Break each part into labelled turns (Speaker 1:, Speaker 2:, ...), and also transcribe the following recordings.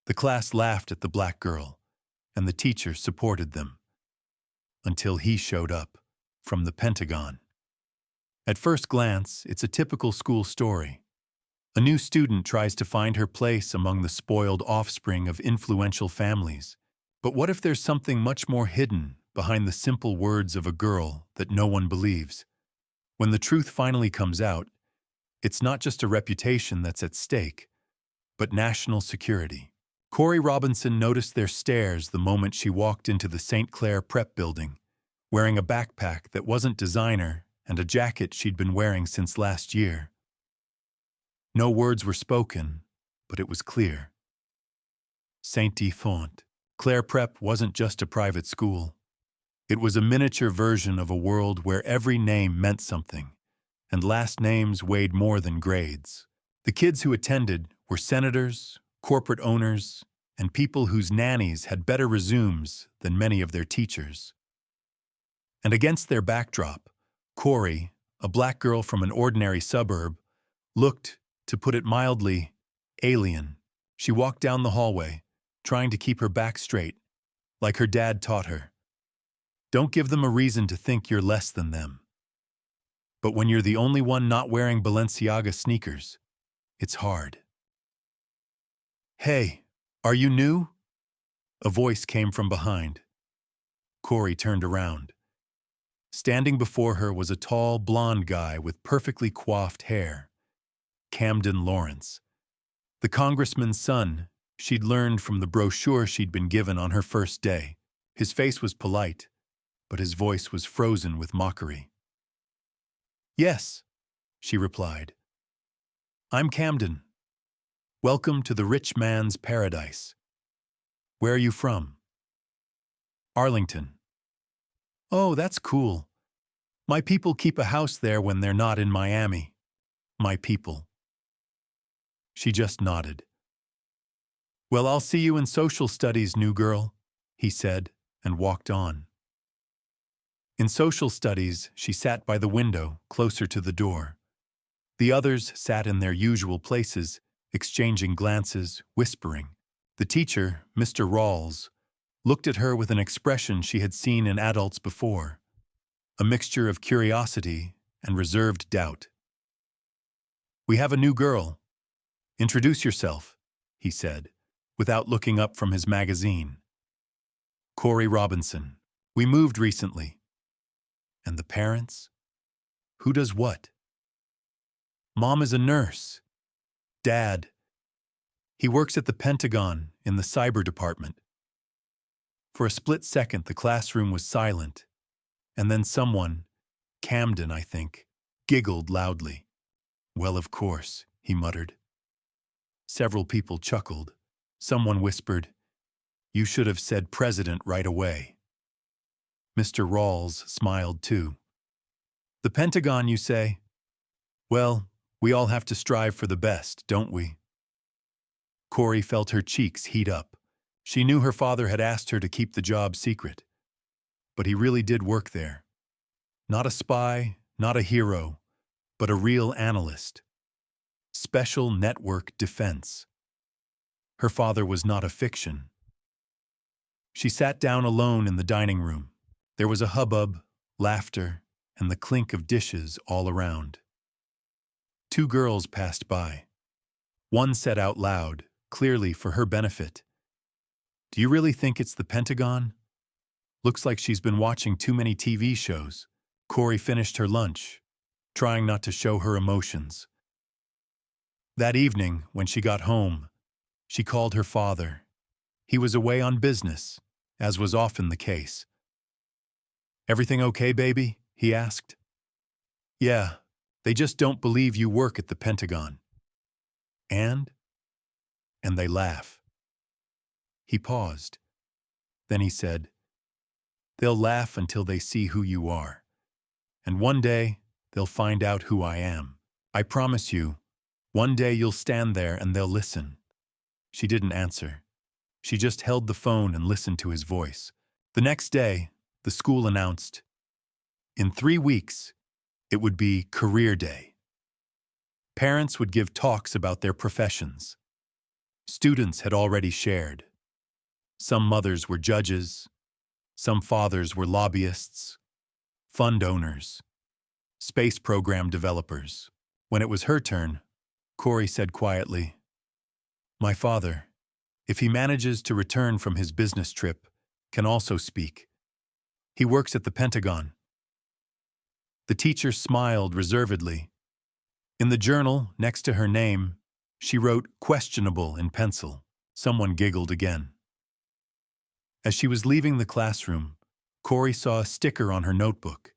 Speaker 1: The class laughed at the black girl, and the teacher supported them. Until he showed up, from the Pentagon. At first glance, it's a typical school story. A new student tries to find her place among the spoiled offspring of influential families. But what if there's something much more hidden behind the simple words of a girl that no one believes? When the truth finally comes out, it's not just a reputation that's at stake, but national security. Corey Robinson noticed their stares the moment she walked into the St. Clair Prep building, wearing a backpack that wasn't designer and a jacket she'd been wearing since last year. No words were spoken, but it was clear. Saint-Font. Clair Prep wasn't just a private school. It was a miniature version of a world where every name meant something, and last names weighed more than grades. The kids who attended were senators, corporate owners, and people whose nannies had better resumes than many of their teachers. And against their backdrop, Corey, a black girl from an ordinary suburb, looked, to put it mildly, alien. She walked down the hallway, trying to keep her back straight, like her dad taught her. Don't give them a reason to think you're less than them. But when you're the only one not wearing Balenciaga sneakers, it's hard. "Hey, are you new?" A voice came from behind. Corey turned around. Standing before her was a tall, blonde guy with perfectly coiffed hair. Camden Lawrence. The congressman's son she'd learned from the brochure she'd been given on her first day. His face was polite, but his voice was frozen with mockery. "Yes," she replied. "I'm Camden. Welcome to the rich man's paradise. Where are you from?" "Arlington." "Oh, that's cool. My people keep a house there when they're not in Miami." "My people." She just nodded. "Well, I'll see you in social studies, new girl," he said, and walked on. In social studies, she sat by the window, closer to the door. The others sat in their usual places, exchanging glances, whispering. The teacher, Mr. Rawls, looked at her with an expression she had seen in adults before, a mixture of curiosity and reserved doubt. "We have a new girl. Introduce yourself," he said, without looking up from his magazine. "Corey Robinson. We moved recently." "And the parents?" "Who does what?" "Mom is a nurse. Dad, he works at the Pentagon in the cyber department." For a split second, the classroom was silent, and then someone, Camden, I think, giggled loudly. "Well, of course," he muttered. Several people chuckled. Someone whispered, "You should have said president right away." Mr. Rawls smiled too. "The Pentagon, you say? Well, we all have to strive for the best, don't we?" Corey felt her cheeks heat up. She knew her father had asked her to keep the job secret. But he really did work there. Not a spy, not a hero, but a real analyst. Special network defense. Her father was not a fiction. She sat down alone in the dining room. There was a hubbub, laughter, and the clink of dishes all around. Two girls passed by. One said out loud, clearly for her benefit, "Do you really think it's the Pentagon? Looks like she's been watching too many TV shows." Corey finished her lunch, trying not to show her emotions. That evening, when she got home, she called her father. He was away on business, as was often the case. "Everything okay, baby?" he asked. "Yeah, they just don't believe you work at the Pentagon." "And?" "And they laugh." He paused. Then he said, "They'll laugh until they see who you are. And one day, they'll find out who I am. I promise you, one day you'll stand there and they'll listen." She didn't answer. She just held the phone and listened to his voice. The next day, the school announced, in 3 weeks, it would be Career Day. Parents would give talks about their professions. Students had already shared. Some mothers were judges, some fathers were lobbyists, fund owners, space program developers. When it was her turn, Corey said quietly, "My father, if he manages to return from his business trip, can also speak. He works at the Pentagon." The teacher smiled reservedly. In the journal, next to her name, she wrote "questionable" in pencil. Someone giggled again. As she was leaving the classroom, Corey saw a sticker on her notebook.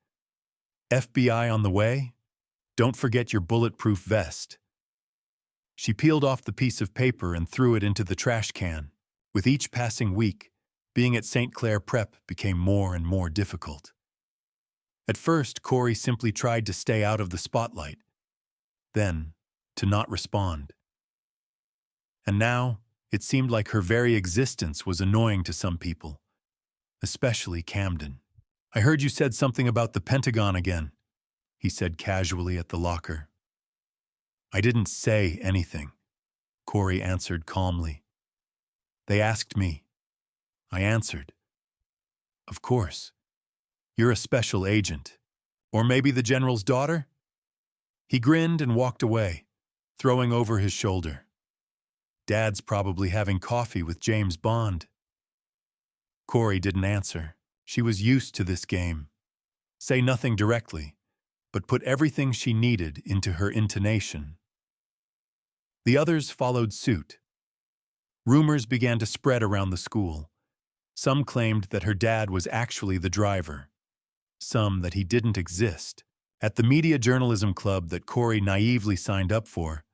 Speaker 1: "FBI on the way? Don't forget your bulletproof vest." She peeled off the piece of paper and threw it into the trash can. With each passing week, being at St. Clair Prep became more and more difficult. At first, Corey simply tried to stay out of the spotlight, then to not respond. And now, it seemed like her very existence was annoying to some people, especially Camden. "I heard you said something about the Pentagon again," he said casually at the locker. "I didn't say anything," Corey answered calmly. "They asked me. I answered. Of course. You're a special agent. Or maybe the general's daughter?" He grinned and walked away, throwing over his shoulder. "Dad's probably having coffee with James Bond." Corey didn't answer. She was used to this game. Say nothing directly, but put everything she needed into her intonation. The others followed suit. Rumors began to spread around the school. Some claimed that her dad was actually the driver. Some that he didn't exist. At the media journalism club that Corey naively signed up for,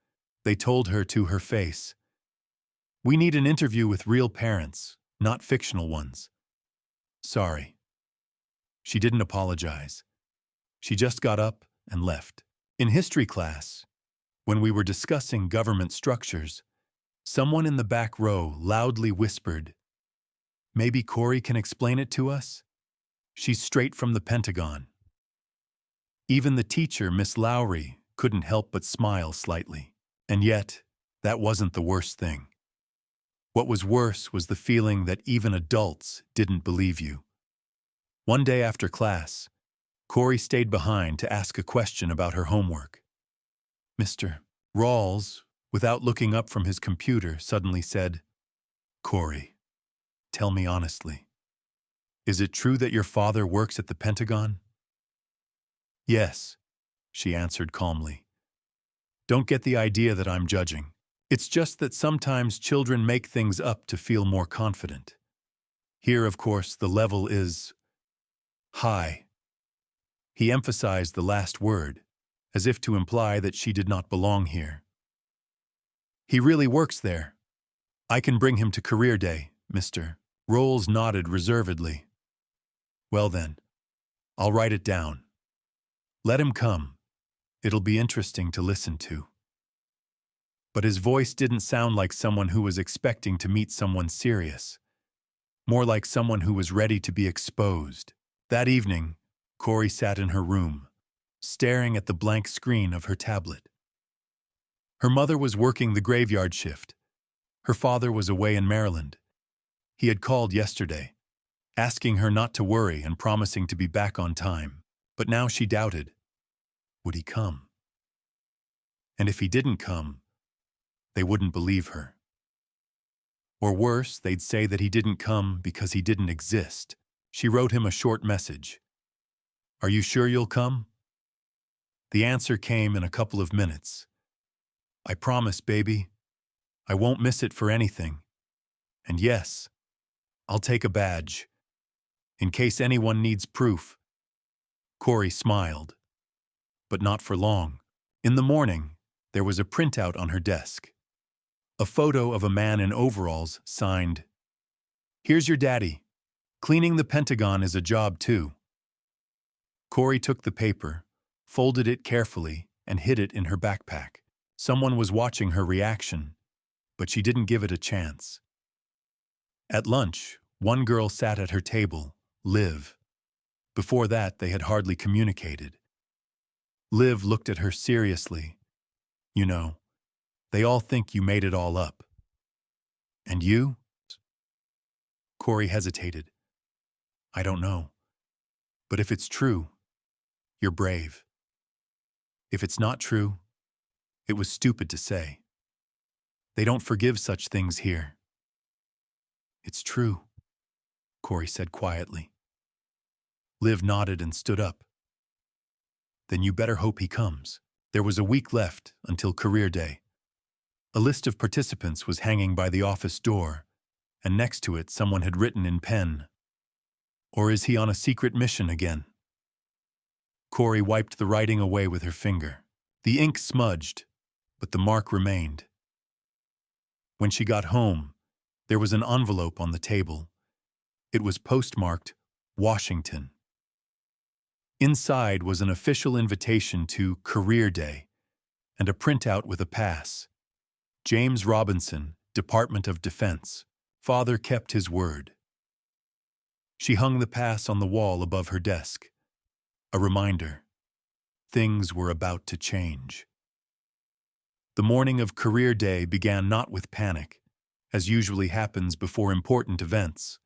Speaker 1: they told her to her face, "We need an interview with real parents, not fictional ones." Sorry. She didn't apologize. She just got up and left. In history class, when we were discussing government structures, someone in the back row loudly whispered, "Maybe Corey can explain it to us? She's straight from the Pentagon." Even the teacher, Miss Lowry, couldn't help but smile slightly. And yet, that wasn't the worst thing. What was worse was the feeling that even adults didn't believe you. One day after class, Corey stayed behind to ask a question about her homework. Mr. Rawls, without looking up from his computer, suddenly said, "Corey, tell me honestly, is it true that your father works at the Pentagon?" "Yes," she answered calmly. "Don't get the idea that I'm judging. It's just that sometimes children make things up to feel more confident. Here, of course, the level is high." He emphasized the last word, as if to imply that she did not belong here. "He really works there. I can bring him to career day, Mr." Rolls nodded reservedly. "Well then, I'll write it down. Let him come. It'll be interesting to listen to." But his voice didn't sound like someone who was expecting to meet someone serious. More like someone who was ready to be exposed. That evening, Corey sat in her room, staring at the blank screen of her tablet. Her mother was working the graveyard shift. Her father was away in Maryland. He had called yesterday, asking her not to worry and promising to be back on time. But now she doubted. Would he come? And if he didn't come, they wouldn't believe her. Or worse, they'd say that he didn't come because he didn't exist. She wrote him a short message. "Are you sure you'll come?" The answer came in a couple of minutes. "I promise, baby. I won't miss it for anything. And yes, I'll take a badge. In case anyone needs proof." Corey smiled. But not for long. In the morning, there was a printout on her desk. A photo of a man in overalls signed, "Here's your daddy. Cleaning the Pentagon is a job too." Corey took the paper, folded it carefully, and hid it in her backpack. Someone was watching her reaction, but she didn't give it a chance. At lunch, one girl sat at her table, Liv. Before that, they had hardly communicated. Liv looked at her seriously. "You know, they all think you made it all up." And you? Corey hesitated. I don't know. But if it's true, you're brave. If it's not true, it was stupid to say. They don't forgive such things here. It's true, Corey said quietly. Liv nodded and stood up. Then you better hope he comes. There was a week left until career day. A list of participants was hanging by the office door, and next to it someone had written in pen, "Or is he on a secret mission again?" Corey wiped the writing away with her finger. The ink smudged, but the mark remained. When she got home, there was an envelope on the table. It was postmarked Washington. Inside was an official invitation to Career Day and a printout with a pass. James Robinson, Department of Defense. Father kept his word. She hung the pass on the wall above her desk. A reminder. Things were about to change. The morning of Career Day began not with panic, as usually happens before important events,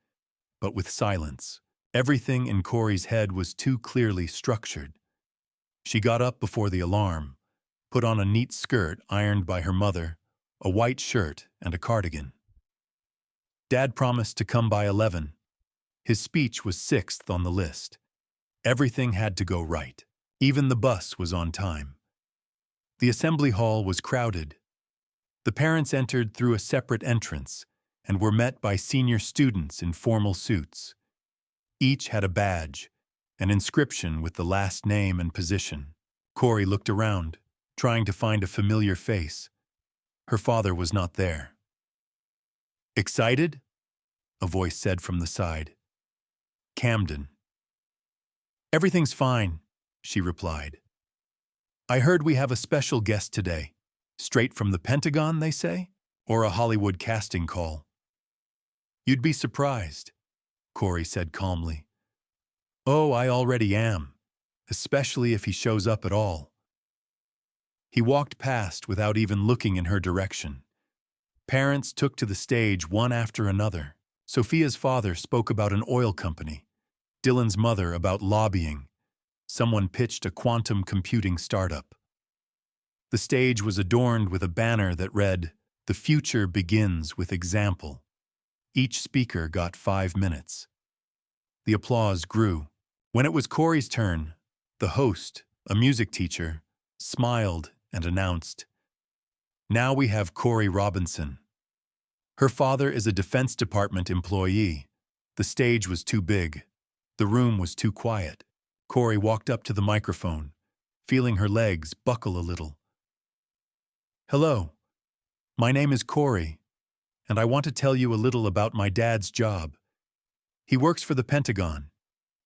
Speaker 1: but with silence. Everything in Corey's head was too clearly structured. She got up before the alarm, put on a neat skirt ironed by her mother, a white shirt, and a cardigan. Dad promised to come by 11. His speech was 6th on the list. Everything had to go right. Even the bus was on time. The assembly hall was crowded. The parents entered through a separate entrance and were met by senior students in formal suits. Each had a badge, an inscription with the last name and position. Corey looked around, trying to find a familiar face. Her father was not there. "Excited?" a voice said from the side. "Camden." "Everything's fine," she replied. "I heard we have a special guest today. Straight from the Pentagon, they say? Or a Hollywood casting call?" "You'd be surprised," Corey said calmly. "Oh, I already am, especially if he shows up at all." He walked past without even looking in her direction. Parents took to the stage one after another. Sophia's father spoke about an oil company, Dylan's mother about lobbying. Someone pitched a quantum computing startup. The stage was adorned with a banner that read, "The future begins with example." Each speaker got 5 minutes. The applause grew. When it was Corey's turn, the host, a music teacher, smiled and announced, "Now we have Corey Robinson." Her father is a Defense Department employee. The stage was too big. The room was too quiet. Corey walked up to the microphone, feeling her legs buckle a little. "Hello, my name is Corey, and I want to tell you a little about my dad's job. He works for the Pentagon.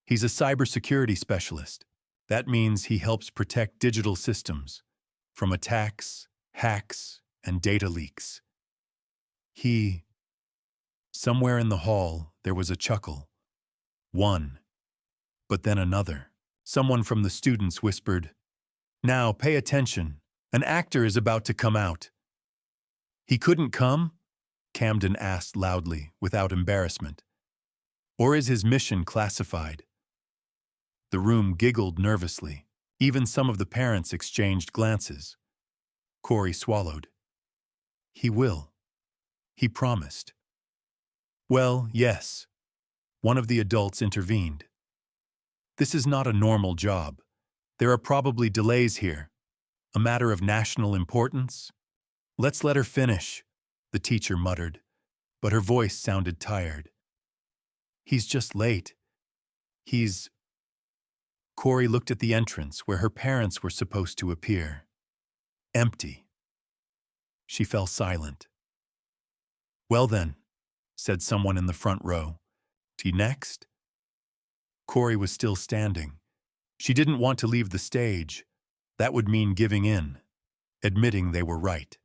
Speaker 1: He's a cybersecurity specialist. That means he helps protect digital systems from attacks, hacks, and data leaks. Somewhere in the hall, there was a chuckle. One, but then another. Someone from the students whispered, "Now pay attention. An actor is about to come out." "He couldn't come?" Camden asked loudly, without embarrassment. "Or is his mission classified?" The room giggled nervously. Even some of the parents exchanged glances. Corey swallowed. "He will. He promised." "Well, yes." One of the adults intervened. "This is not a normal job. There are probably delays here. A matter of national importance." "Let's let her finish," the teacher muttered, but her voice sounded tired. "He's just late. Corey looked at the entrance where her parents were supposed to appear. Empty. She fell silent. "Well then," said someone in the front row. "T next?" Corey was still standing. She didn't want to leave the stage. That would mean giving in, admitting they were right.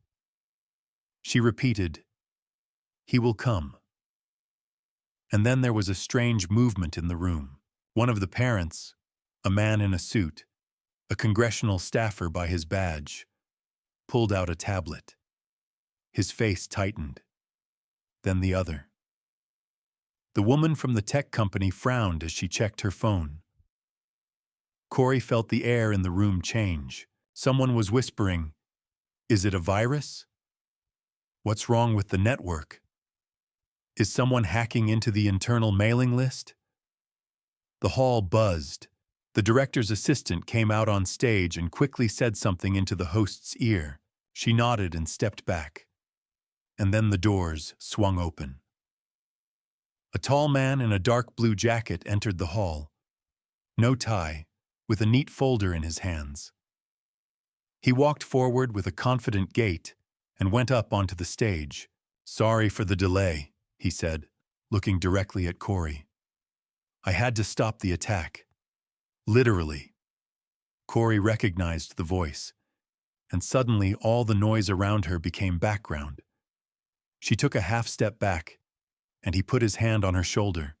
Speaker 1: She repeated, "He will come." And then there was a strange movement in the room. One of the parents, a man in a suit, a congressional staffer by his badge, pulled out a tablet. His face tightened. then the other. The woman from the tech company frowned as she checked her phone. Corey felt the air in the room change. Someone was whispering, "Is it a virus? What's wrong with the network? Is someone hacking into the internal mailing list?" The hall buzzed. The director's assistant came out on stage and quickly said something into the host's ear. She nodded and stepped back. And then the doors swung open. A tall man in a dark blue jacket entered the hall. No tie, with a neat folder in his hands. He walked forward with a confident gait and went up onto the stage. "Sorry for the delay," he said, looking directly at Corey. "I had to stop the attack. Literally." Corey recognized the voice, and suddenly all the noise around her became background. She took a half step back, and he put his hand on her shoulder.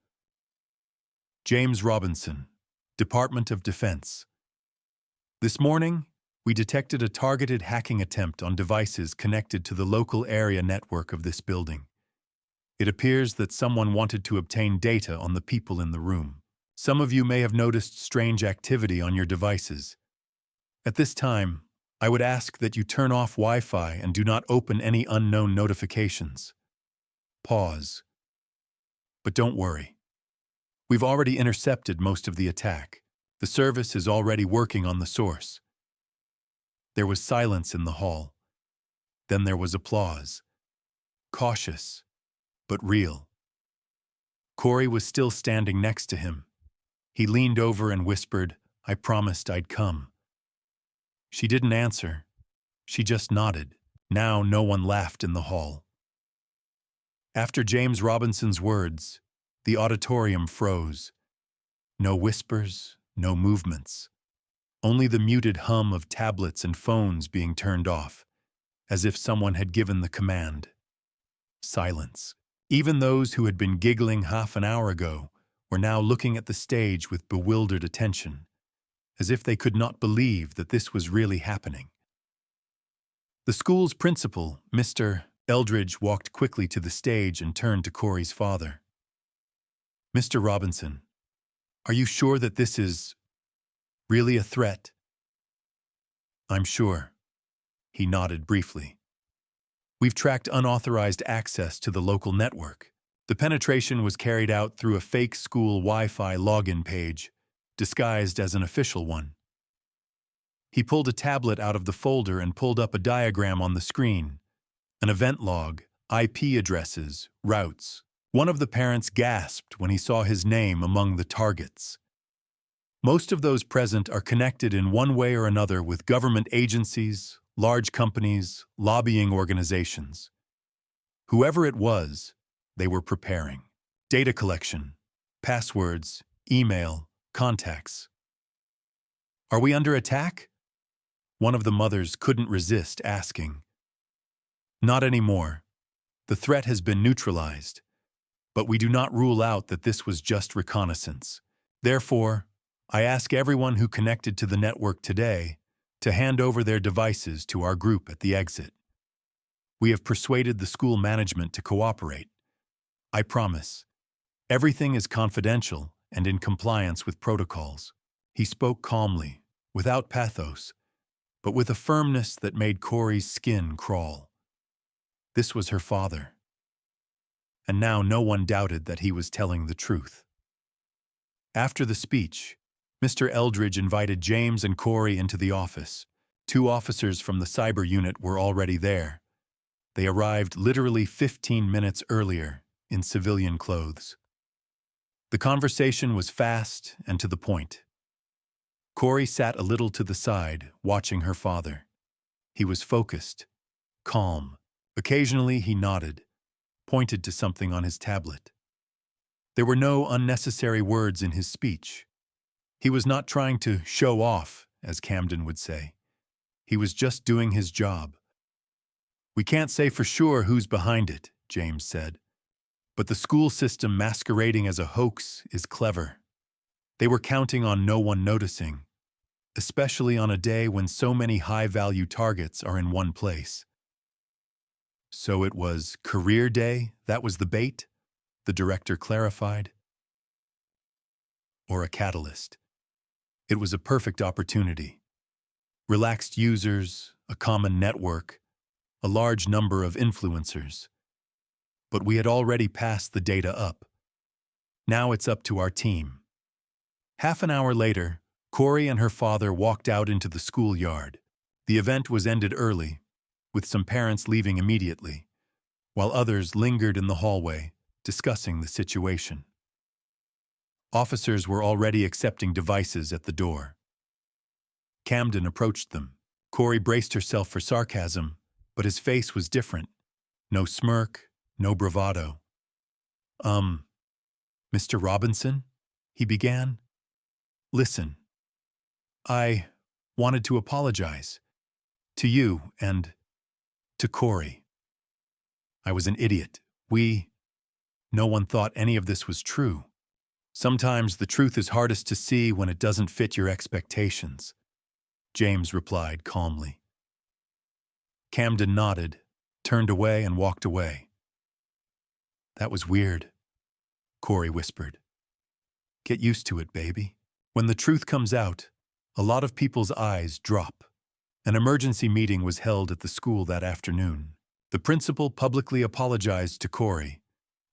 Speaker 1: "James Robinson, Department of Defense. This morning, we detected a targeted hacking attempt on devices connected to the local area network of this building. It appears that someone wanted to obtain data on the people in the room. Some of you may have noticed strange activity on your devices. At this time, I would ask that you turn off Wi-Fi and do not open any unknown notifications." Pause. "But don't worry. We've already intercepted most of the attack. The service is already working on the source." There was silence in the hall. Then there was applause. Cautious, but real. Corey was still standing next to him. He leaned over and whispered, "I promised I'd come." She didn't answer. She just nodded. Now no one laughed in the hall. After James Robinson's words, the auditorium froze. No whispers, no movements. Only the muted hum of tablets and phones being turned off, as if someone had given the command. Silence. Even those who had been giggling half an hour ago were now looking at the stage with bewildered attention, as if they could not believe that this was really happening. The school's principal, Mr. Eldridge, walked quickly to the stage and turned to Corey's father. "Mr. Robinson, are you sure that this is really a threat?" "I'm sure." He nodded briefly. "We've tracked unauthorized access to the local network. The penetration was carried out through a fake school Wi-Fi login page, disguised as an official one." He pulled a tablet out of the folder and pulled up a diagram on the screen. An event log, IP addresses, routes. One of the parents gasped when he saw his name among the targets. Most of those present are connected in one way or another with government agencies, large companies, lobbying organizations. Whoever it was, they were preparing. Data collection, passwords, email, contacts. "Are we under attack?" One of the mothers couldn't resist asking. "Not anymore. The threat has been neutralized. But we do not rule out that this was just reconnaissance. Therefore, I ask everyone who connected to the network today to hand over their devices to our group at the exit. We have persuaded the school management to cooperate. I promise. Everything is confidential and in compliance with protocols." He spoke calmly, without pathos, but with a firmness that made Corey's skin crawl. This was her father. And now no one doubted that he was telling the truth. After the speech, Mr. Eldridge invited James and Corey into the office. 2 officers from the cyber unit were already there. They arrived literally 15 minutes earlier in civilian clothes. The conversation was fast and to the point. Corey sat a little to the side, watching her father. He was focused, calm. Occasionally he nodded, pointed to something on his tablet. There were no unnecessary words in his speech. He was not trying to show off, as Camden would say. He was just doing his job. "We can't say for sure who's behind it," James said. "But the school system masquerading as a hoax is clever. They were counting on no one noticing, especially on a day when so many high-value targets are in one place." So it was career day, that was the bait? The director clarified. Or a catalyst. It was a perfect opportunity. Relaxed users, a common network, a large number of influencers. But we had already passed the data up. Now it's up to our team. Half an hour later, Corey and her father walked out into the schoolyard. The event was ended early, with some parents leaving immediately, while others lingered in the hallway, discussing the situation. Officers were already accepting devices at the door. Camden approached them. Corey braced herself for sarcasm, but his face was different. No smirk, no bravado. Mr. Robinson? He began. Listen, I wanted to apologize. To you and to Corey. I was an idiot. No one thought any of this was true. Sometimes the truth is hardest to see when it doesn't fit your expectations, James replied calmly. Camden nodded, turned away and walked away. That was weird, Corey whispered. Get used to it, baby. When the truth comes out, a lot of people's eyes drop. An emergency meeting was held at the school that afternoon. The principal publicly apologized to Corey,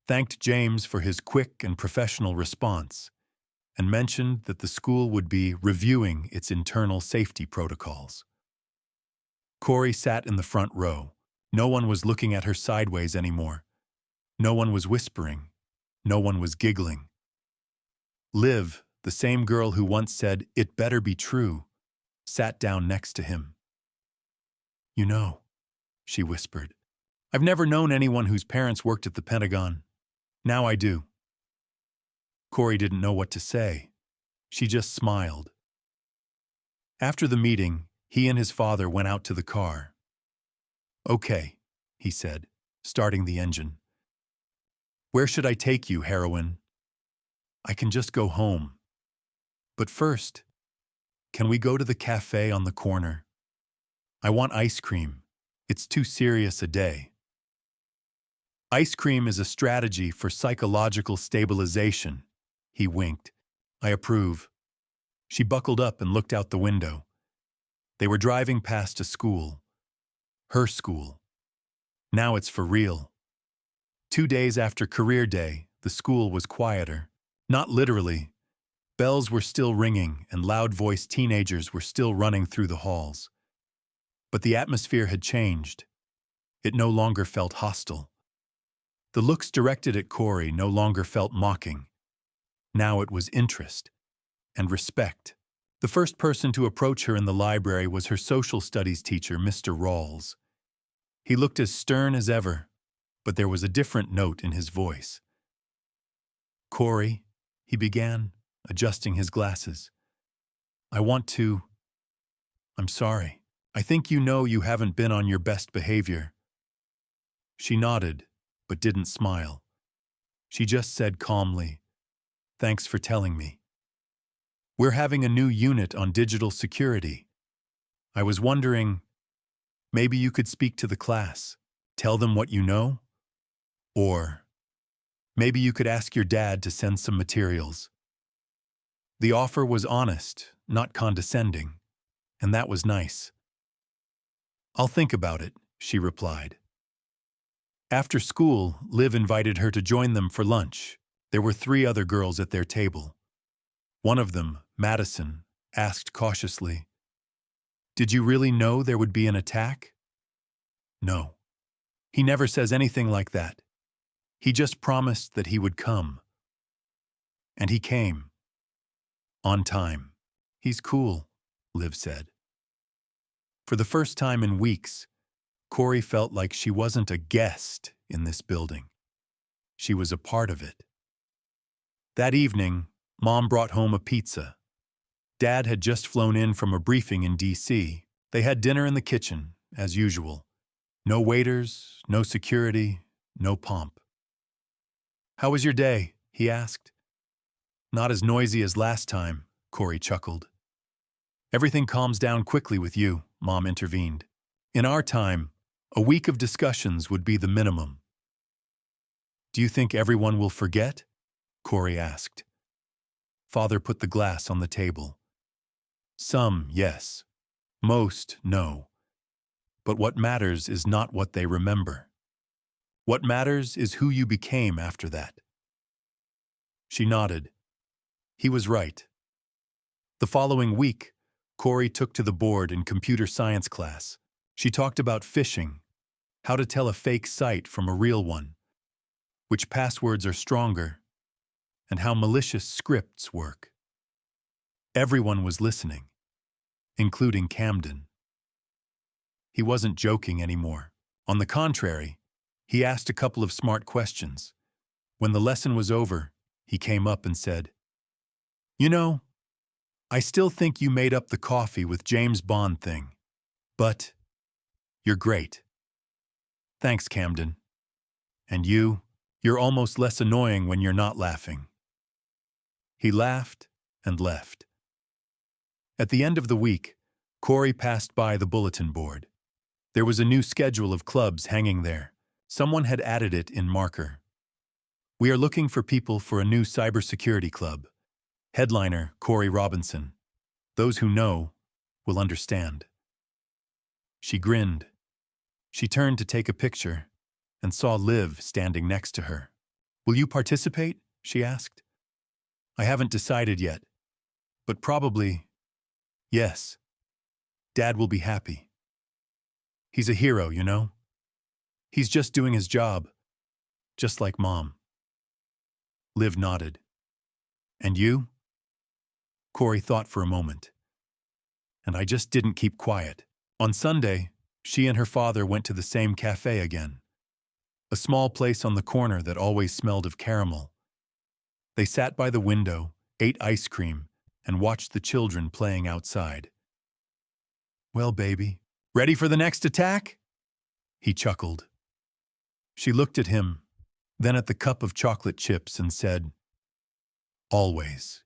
Speaker 1: thanked James for his quick and professional response, and mentioned that the school would be reviewing its internal safety protocols. Corey sat in the front row. No one was looking at her sideways anymore. No one was whispering. No one was giggling. Liv, the same girl who once said, "It better be true," sat down next to him. You know, she whispered, I've never known anyone whose parents worked at the Pentagon. Now I do. Corey didn't know what to say. She just smiled. After the meeting, he and his father went out to the car. Okay, he said, starting the engine. Where should I take you, heroine? I can just go home. But first, can we go to the cafe on the corner? I want ice cream. It's too serious a day. Ice cream is a strategy for psychological stabilization, he winked. I approve. She buckled up and looked out the window. They were driving past a school. Her school. Now it's for real. 2 days after career day, the school was quieter. Not literally. Bells were still ringing and loud-voiced teenagers were still running through the halls. But the atmosphere had changed. It no longer felt hostile. The looks directed at Corey no longer felt mocking. Now it was interest and respect. The first person to approach her in the library was her social studies teacher, Mr. Rawls. He looked as stern as ever, but there was a different note in his voice. Corey, he began, adjusting his glasses. I'm sorry. I think you know you haven't been on your best behavior. She nodded, but didn't smile. She just said calmly, Thanks for telling me. We're having a new unit on digital security. I was wondering, maybe you could speak to the class, tell them what you know? Or maybe you could ask your dad to send some materials. The offer was honest, not condescending, and that was nice. I'll think about it, she replied. After school, Liv invited her to join them for lunch. There were 3 other girls at their table. One of them, Madison, asked cautiously, Did you really know there would be an attack? No. He never says anything like that. He just promised that he would come. And he came. On time. He's cool, Liv said. For the first time in weeks, Corey felt like she wasn't a guest in this building. She was a part of it. That evening, Mom brought home a pizza. Dad had just flown in from a briefing in D.C. They had dinner in the kitchen, as usual. No waiters, no security, no pomp. How was your day? He asked. Not as noisy as last time, Corey chuckled. Everything calms down quickly with you, Mom intervened. In our time, A week of discussions would be the minimum. Do you think everyone will forget? Corey asked. Father put the glass on the table. Some, yes. Most, no. But what matters is not what they remember. What matters is who you became after that. She nodded. He was right. The following week, Corey took to the board in computer science class. She talked about phishing, how to tell a fake site from a real one, which passwords are stronger, and how malicious scripts work. Everyone was listening, including Camden. He wasn't joking anymore. On the contrary, he asked a couple of smart questions. When the lesson was over, he came up and said, "You know, I still think you made up the coffee with James Bond thing. But you're great. Thanks, Camden. And you're almost less annoying when you're not laughing." He laughed and left. At the end of the week, Corey passed by the bulletin board. There was a new schedule of clubs hanging there. Someone had added it in marker. "We are looking for people for a new cybersecurity club. Headliner, Corey Robinson. Those who know will understand." She grinned. She turned to take a picture and saw Liv standing next to her. "Will you participate?" she asked. "I haven't decided yet, but probably, yes. Dad will be happy. He's a hero, you know? He's just doing his job, just like Mom." Liv nodded. "And you?" Corey thought for a moment. "And I just didn't keep quiet." On Sunday, she and her father went to the same cafe again, a small place on the corner that always smelled of caramel. They sat by the window, ate ice cream, and watched the children playing outside. "Well, baby, ready for the next attack?" He chuckled. She looked at him, then at the cup of chocolate chips and said, "Always."